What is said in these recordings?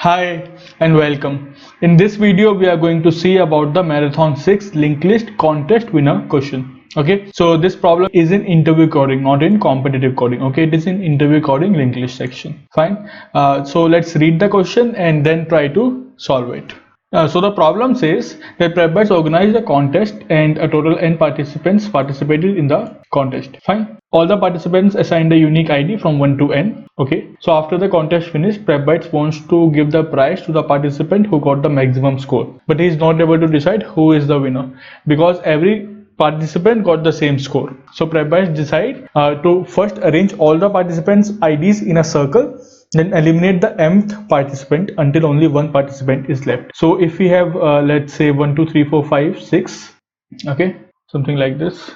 Hi and welcome. In this video we are going to see about the Marathon 6 linked list contest winner question. Okay, so this problem is in interview coding, not in competitive coding. Okay, it is in interview coding linked list section. Fine. So let's read the question and then try to solve it. So the problem says that PrepBytes organized a contest and a total n participants participated in the contest. Fine. All the participants assigned a unique ID from 1 to n. Okay. So after the contest finished, PrepBytes wants to give the prize to the participant who got the maximum score. But he is not able to decide who is the winner because every participant got the same score. So PrepBytes decide to first arrange all the participants' IDs in a circle, then eliminate the mth participant until only one participant is left. So if we have let's say 1 2 3 4 5 6, okay, something like this,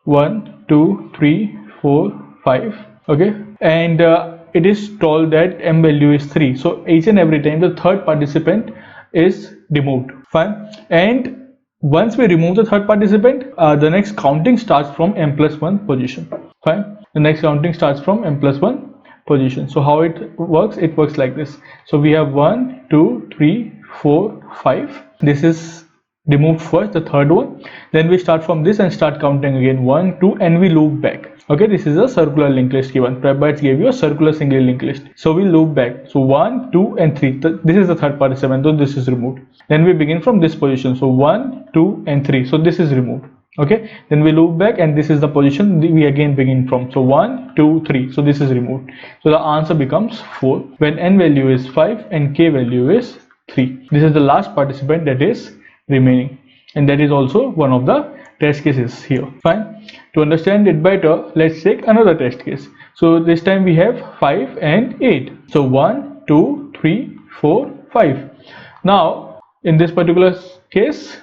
1 2 3 4 5, okay, and it is told that m value is 3. So each and every time the third participant is removed. Fine. And once we remove the third participant, the next counting starts from m plus 1 position. Fine. The next counting starts from m plus 1 position. So how it works like this. So we have 1 2 3 4 5. This is removed first, the third one. Then we start from this and start counting again 1 2 and we loop back. Okay, this is a circular linked list given. PrepBytes gave you a circular single linked list. So we loop back. So 1 2 and 3. This is the third participant, so this is removed. Then we begin from this position. So 1 2 and 3. So this is removed. Okay, then we loop back and this is the position we again begin from. So 1 2 3. So this is removed. So the answer becomes 4 when n value is 5 and k value is 3. This is the last participant that is remaining, and that is also one of the test cases here. Fine. To understand it better, let's take another test case. So this time we have 5 and 8. So 1 2 3 4 5. Now in this particular case,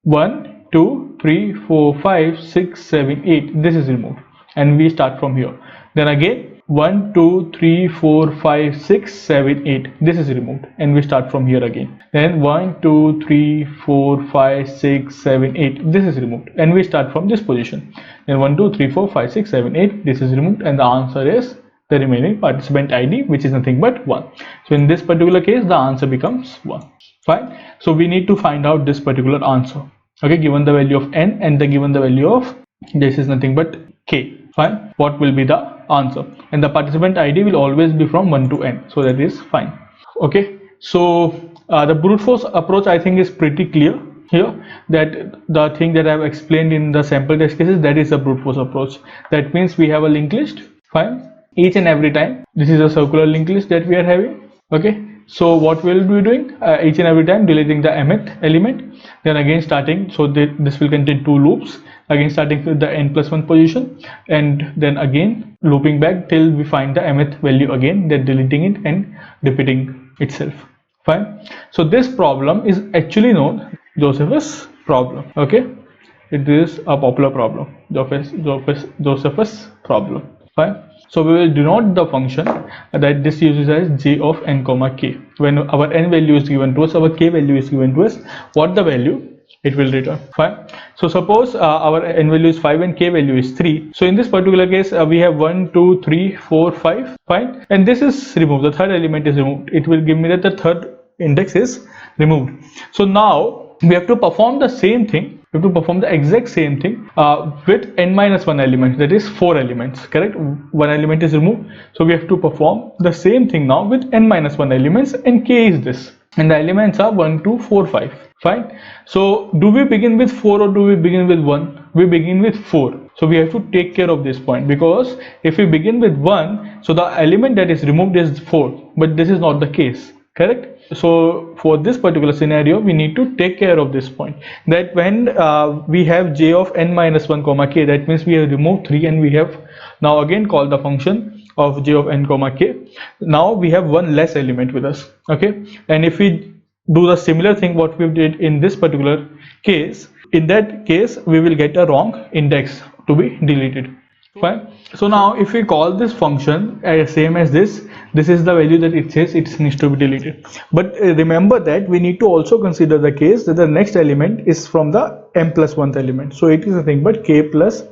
1 2 3 4 5 6 7 8, this is removed and we start from here. Then again 1 2 3 4 5 6 7 8, this is removed and we start from here again. Then 1 2 3 4 5 6 7 8, this is removed and we start from this position. Then 1 2 3 4 5 6 7 8, this is removed and the answer is the remaining participant ID, which is nothing but 1. So in this particular case the answer becomes 1. Fine. So we need to find out this particular answer. Okay, given the value of n and given the value of this is nothing but k. Fine. What will be the answer? And the participant ID will always be from 1 to n. So that is fine. Okay. So the brute force approach I think is pretty clear here, that the thing that I have explained in the sample test cases, that is a brute force approach. That means we have a linked list. Fine. Each and every time this is a circular linked list that we are having. Okay. So what we will be doing, each and every time deleting the mth element, then again starting. So this will contain two loops, again starting with the n plus 1 position and then again looping back till we find the mth value again, then deleting it and repeating itself. Fine. So this problem is actually known Josephus problem. Okay, it is a popular problem, Josephus problem. Fine. So we will denote the function that this uses as j of n comma k. When our n value is given to us, our k value is given to us, what the value it will return. Fine. So suppose our n value is 5 and k value is 3. So in this particular case we have 1 2 3 4 5. Fine. And this is removed, the third element is removed. It will give me that the third index is removed. So now we have to perform the same thing. We have to perform the exact same thing with n minus 1 element, that is 4 elements. Correct. One element is removed, so we have to perform the same thing now with n minus 1 elements, and k is this, and the elements are 1 2 4 5. Fine. So do we begin with 4 or do we begin with 1? We begin with 4. So we have to take care of this point, because if we begin with 1, so the element that is removed is 4, but this is not the case. Correct. So for this particular scenario we need to take care of this point, that when we have j of n minus 1 comma k, that means we have removed 3 and we have now again called the function of j of n comma k. Now we have one less element with us. Okay, and if we do the similar thing what we did in this particular case, in that case we will get a wrong index to be deleted. Fine. So now if we call this function same as this is the value that it says it needs to be deleted. But remember that we need to also consider the case that the next element is from the m plus 1th element. So it is nothing but k plus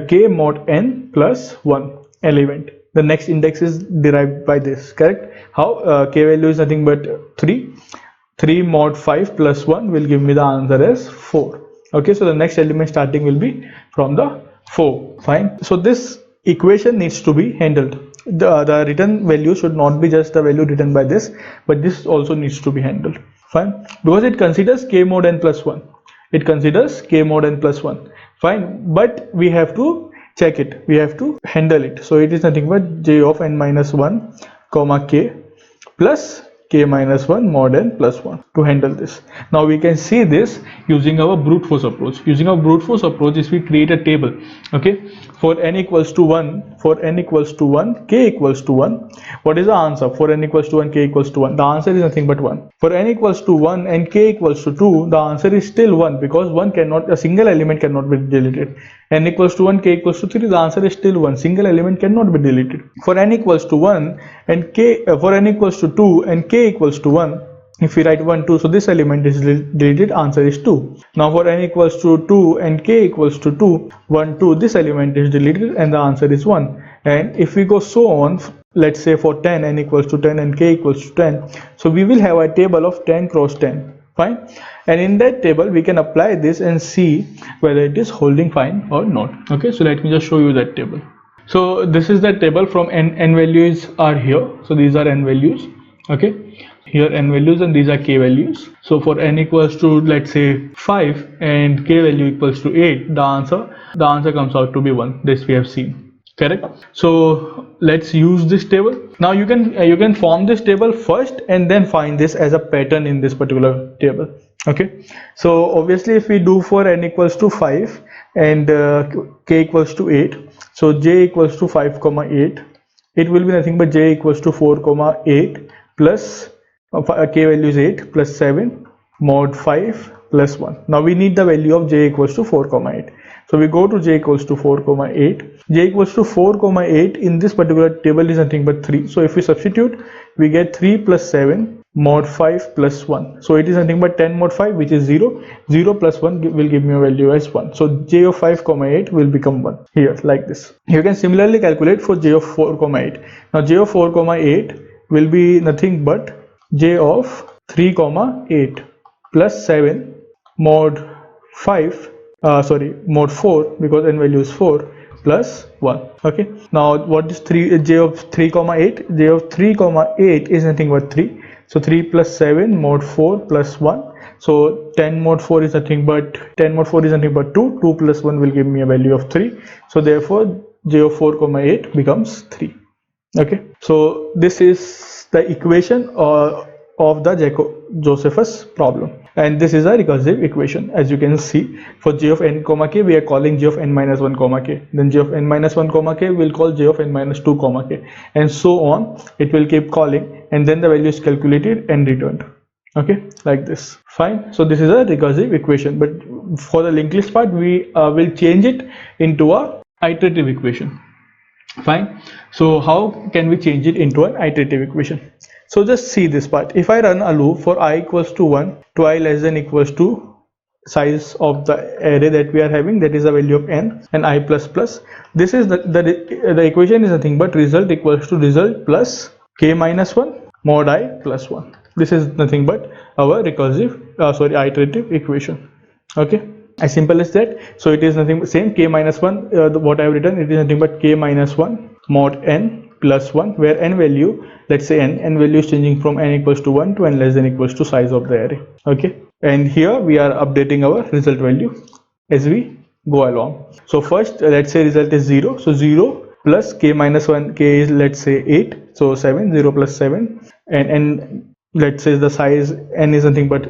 k mod n plus 1 element. the next index is derived by this, correct? How? K value is nothing but 3. 3 mod 5 plus 1 will give me the answer as 4. Okay, so the next element starting will be from the 4. Fine. So this equation needs to be handled. The written value should not be just the value written by this, but this also needs to be handled. Fine, because it considers k mod n plus 1. It considers k mod n plus 1. Fine, but we have to check it. We have to handle it. So it is nothing but j of n minus 1 comma k plus k minus 1 mod n plus 1 to handle this. Now we can see this using our brute force approach. Using our brute force approach is we create a table. Okay, for n equals to 1, for n equals to 1, k equals to 1. What is the answer? For n equals to 1, k equals to 1. The answer is nothing but 1. For n equals to 1 and k equals to 2, the answer is still 1 because a single element cannot be deleted. N equals to 1, k equals to 3, the answer is still 1. Single element cannot be deleted. For n equals to 1 and for n equals to 2 and k equals to 1, if we write 1, 2, so this element is deleted, answer is 2. Now for n equals to 2 and k equals to 2, 1, 2, this element is deleted and the answer is 1. And if we go so on, let's say for 10, n equals to 10 and k equals to 10, so we will have a table of 10 cross 10. Fine, and in that table we can apply this and see whether it is holding fine or not. Okay, so let me just show you that table. So this is the table from n values are here. So these are n values. Okay, here n values and these are k values. So for n equals to, let's say, 5 and k value equals to 8, the answer comes out to be 1. This we have seen. Correct. So let's use this table. Now you can form this table first and then find this as a pattern in this particular table. Okay, so obviously if we do for n equals to 5 and k equals to 8, so j equals to 5 comma 8, it will be nothing but j equals to 4 comma 8 plus k value is 8 plus 7 mod 5 plus 1. Now we need the value of j equals to 4 comma 8. So we go to j equals to 4 comma 8. J equals to 4 comma 8 in this particular table is nothing but 3. So if we substitute, we get 3 plus 7 mod 5 plus 1. So it is nothing but 10 mod 5, which is 0. 0 plus 1 will give me a value as 1. So j of 5 comma 8 will become 1 here, like this. You can similarly calculate for j of 4 comma 8. Now j of 4 comma 8 will be nothing but j of 3 comma 8 plus 7 mod 5 mod 4, because n value is 4 plus 1. Okay, now what is j of 3 comma 8? J of 3 comma 8 is nothing but 3. So 3 plus 7 mod 4 plus 1. So 10 mod 4 is nothing but 2. 2 plus 1 will give me a value of 3. So therefore j of 4 comma 8 becomes 3. Okay, so this is the equation of the Jacob-Josephus problem, and this is a recursive equation. As you can see, for j of n comma k, we are calling j of n minus 1 comma k, then j of n minus 1 comma k will call j of n minus 2 comma k, and so on. It will keep calling, and then the value is calculated and returned. Okay, like this. Fine, so this is a recursive equation, but for the linked list part, we will change it into a iterative equation. Fine, so how can we change it into an iterative equation? So just see this part. If I run a loop for I equals to 1 to I less than equals to size of the array that we are having, that is the value of n, and I plus plus, this is the equation is nothing but result equals to result plus k minus 1 mod I plus 1. This is nothing but our iterative equation. Okay, as simple as that. So it is nothing but same k minus 1, what I have written, it is nothing but k minus 1 mod n plus 1, where n value, let's say n value is changing from n equals to 1 to n less than equals to size of the array. Okay, and here we are updating our result value as we go along. So first, let's say result is 0. So 0 plus k minus 1, k is, let's say, 8. So 7, 0 plus 7, and let's say the size n is nothing but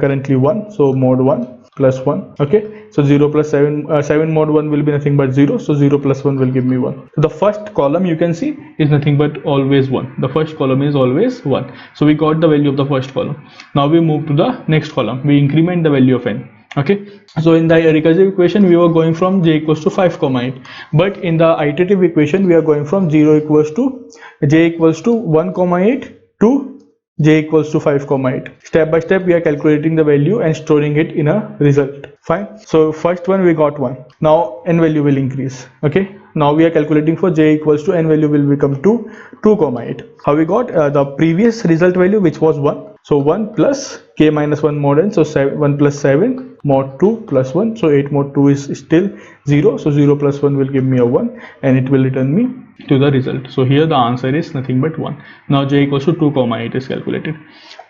currently 1. So mod 1 plus 1. Okay, so 0 plus 7, 7 mod 1 will be nothing but 0. So 0 plus 1 will give me 1. So the first column you can see is nothing but always 1. The first column is always 1. So we got the value of the first column. Now we move to the next column. We increment the value of n. Okay, so in the recursive equation we were going from j equals to 5 comma 8, but in the iterative equation we are going from 0 equals to j equals to 1 comma 8 to j equals to 5 comma 8. Step by step we are calculating the value and storing it in a result. Fine, so first one we got 1. Now n value will increase. Okay, Now we are calculating for j equals to n value will become 2 comma 8. How we got the previous result value, which was 1. So 1 plus k minus 1 mod n, so 1 plus 7 mod 2 plus 1, so 8 mod 2 is still 0, so 0 plus 1 will give me a 1 and it will return me to the result. So here the answer is nothing but 1. Now j equals to 2 comma 8 is calculated.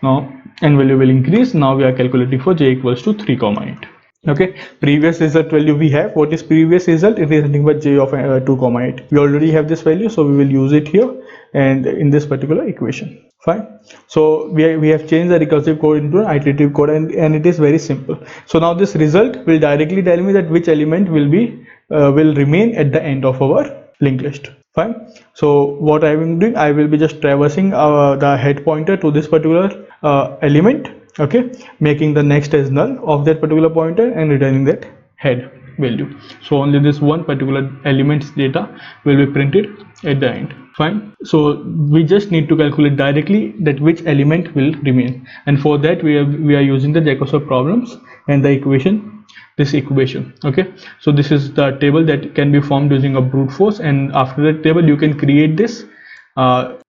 Now n value will increase. Now we are calculating for j equals to 3 comma 8. Okay, previous result value we have. What is previous result? It is nothing but j of 2 comma 8. We already have this value, so we will use it here and in this particular equation. Fine. So we have changed the recursive code into an iterative code, and it is very simple. So now this result will directly tell me that which element will remain at the end of our linked list. Fine. So what I am doing, I will be just traversing the head pointer to this particular element, okay, making the next as null of that particular pointer and returning that head value. So only this one particular element's data will be printed at the end. Fine. So we just need to calculate directly that which element will remain, and for that we are using the Jacob problems and the equation, this equation. Okay, so this is the table that can be formed using a brute force, and after that table you can create this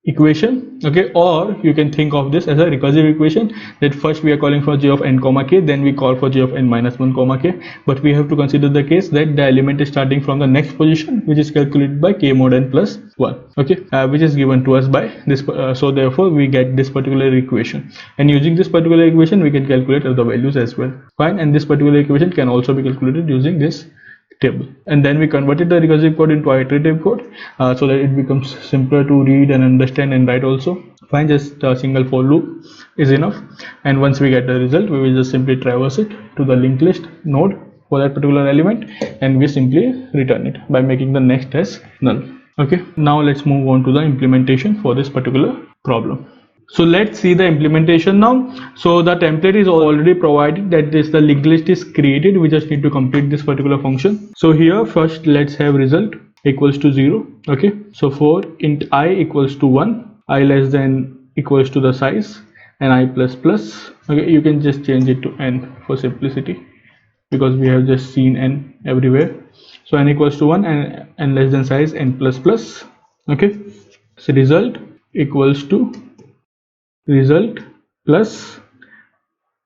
equation. Okay, or you can think of this as a recursive equation, that first we are calling for j of n comma k, then we call for j of n minus 1 comma k, but we have to consider the case that the element is starting from the next position, which is calculated by k mod n plus 1, okay, which is given to us by this, so therefore we get this particular equation, and using this particular equation we can calculate other values as well. Fine. And this particular equation can also be calculated using this table, and then we converted the recursive code into iterative code, so that it becomes simpler to read and understand and write also. Fine. Just a single for loop is enough, and once we get the result, we will just simply traverse it to the linked list node for that particular element, and we simply return it by making the next as null. Okay, now let's move on to the implementation for this particular problem. So let's see the implementation now. So the template is already provided, that is the linked list is created. We just need to complete this particular function. So here first let's have result equals to 0. Okay, so for int I equals to 1, I less than equals to the size, and I plus plus. Okay, you can just change it to n for simplicity, because we have just seen n everywhere. So n equals to 1 and n less than size n plus plus. Okay, so result equals to result plus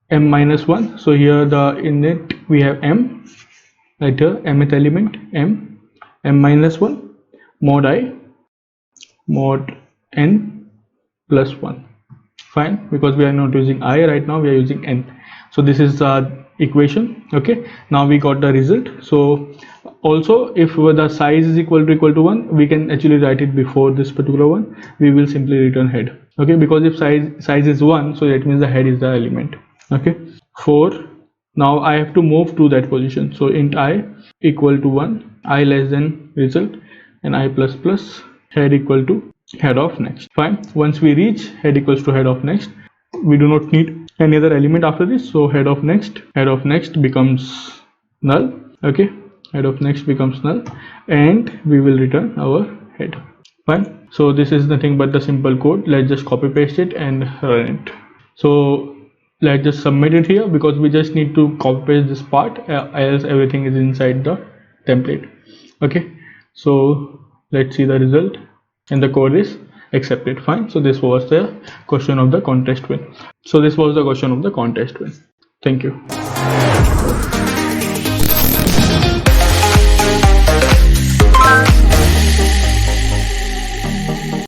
m minus 1. So here in it we have m, right here mth element m minus 1 mod I mod n plus 1. Fine, because we are not using I right now, we are using n. So this is the equation. Okay, now we got the result. So also if the size is equal to 1, we can actually write it before this particular one. We will simply return head. Okay, because if size is 1, so that means the head is the element. Okay, 4, now I have to move to that position. So int I equal to 1, I less than result, and I plus plus, head equal to head of next. Fine. Once we reach head equals to head of next, we do not need any other element after this, so head of next becomes null. Okay, head of next becomes null, and we will return our head. Fine. So this is nothing but the simple code. Let's just copy paste it and run it. So let's just submit it here, because we just need to copy paste this part, else everything is inside the template. Okay, so let's see the result, and the code is accepted. Fine. So this was the question of the contest win. Thank you.